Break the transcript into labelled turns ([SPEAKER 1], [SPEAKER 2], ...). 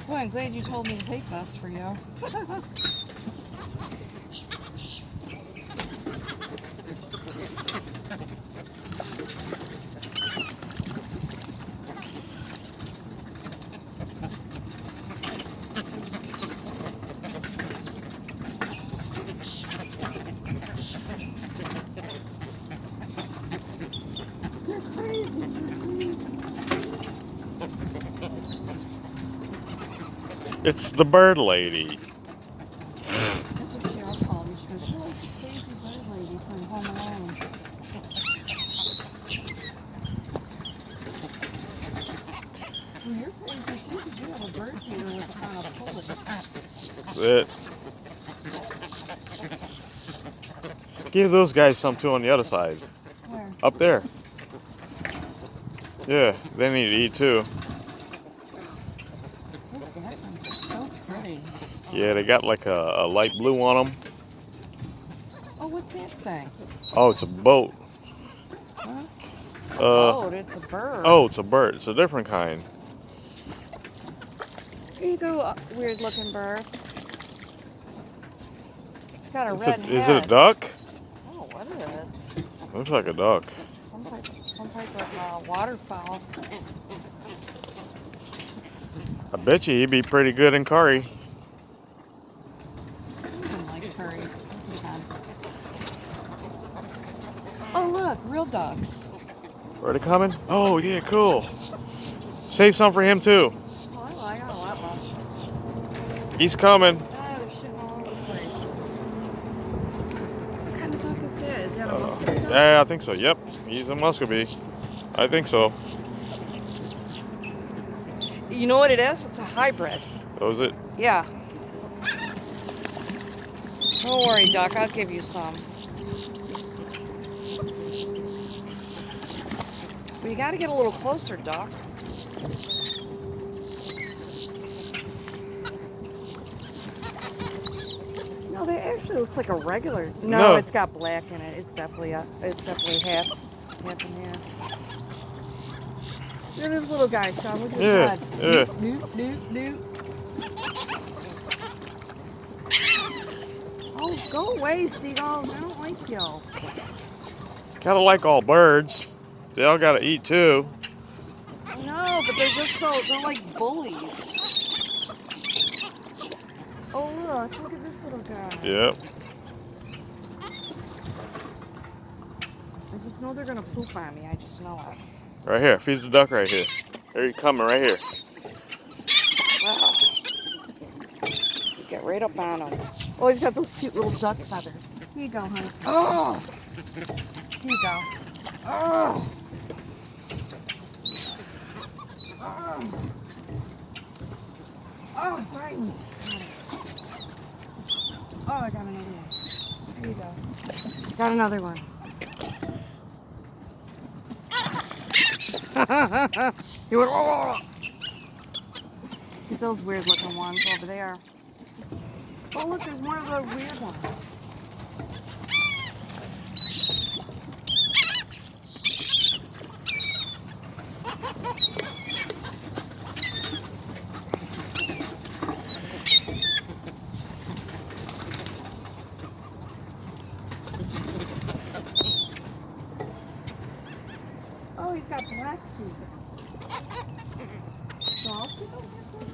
[SPEAKER 1] Well, I'm glad you told me to take this for you. You're crazy. You're crazy.
[SPEAKER 2] It's the bird lady.
[SPEAKER 1] That's what Cheryl called me. She goes, you're like the crazy bird lady from Home Alone. Well, you're crazy too because you have a bird feeder with on a pole.
[SPEAKER 2] That's it. Give those guys some too on the other side.
[SPEAKER 1] Where?
[SPEAKER 2] Up there. Yeah, they need to eat too.
[SPEAKER 1] Those gadwins are so pretty.
[SPEAKER 2] Yeah, they got like a light blue on them.
[SPEAKER 1] Oh, what's that thing?
[SPEAKER 2] Oh, it's a boat.
[SPEAKER 1] Huh?
[SPEAKER 2] Uh,
[SPEAKER 1] Oh, it's a bird.
[SPEAKER 2] oh, it's a bird. It's a different kind.
[SPEAKER 1] Here you go, weird looking bird. It's got a
[SPEAKER 2] It's
[SPEAKER 1] red
[SPEAKER 2] is it a
[SPEAKER 1] head.
[SPEAKER 2] duck?
[SPEAKER 1] Oh, what is?
[SPEAKER 2] Looks like a duck.
[SPEAKER 1] Some type of waterfowl.
[SPEAKER 2] I bet you he'd be pretty good in curry.
[SPEAKER 1] I don't like curry. Oh, look, real ducks.
[SPEAKER 2] Are they coming? Oh, yeah, cool. Save some for him too.
[SPEAKER 1] Oh, I got a lot left.
[SPEAKER 2] He's coming.
[SPEAKER 1] Oh, they're shitting all over the place. What kind of duck is that? Is that a musky duck?
[SPEAKER 2] Yeah, I think so. Yep, he's a muscovy. I think so.
[SPEAKER 1] You know what it is? It's a hybrid.
[SPEAKER 2] That was it.
[SPEAKER 1] Yeah. Don't worry, duck. I'll give you some. But you got to get a little closer, duck. No, they actually looks like a regular. No,
[SPEAKER 2] No.
[SPEAKER 1] it's got black in it. It's definitely half and half and half. Look at this little guy, Sean. Look at his
[SPEAKER 2] Yeah,
[SPEAKER 1] head.
[SPEAKER 2] yeah.
[SPEAKER 1] Doop, doop, doop. Oh, go away, seagulls. I don't like you.
[SPEAKER 2] Gotta like all birds. They all gotta eat too.
[SPEAKER 1] No, but they're just they're like bullies. Oh, look at this little guy.
[SPEAKER 2] Yep.
[SPEAKER 1] I just know they're gonna poop on me. I just know it.
[SPEAKER 2] Right here. Feed the duck right here. There you coming right here.
[SPEAKER 1] Wow. Get right up on him. Oh, he's got those cute little duck feathers. Here you go, honey. Oh! Here you go. Oh! Oh! Oh, Brighton. Oh, I got another one. Here you go. Got another one. He went, oh! Get those weird looking ones over there. Oh, look, there's more of those weird ones. Oh, he's got black feet. So I'll take a look at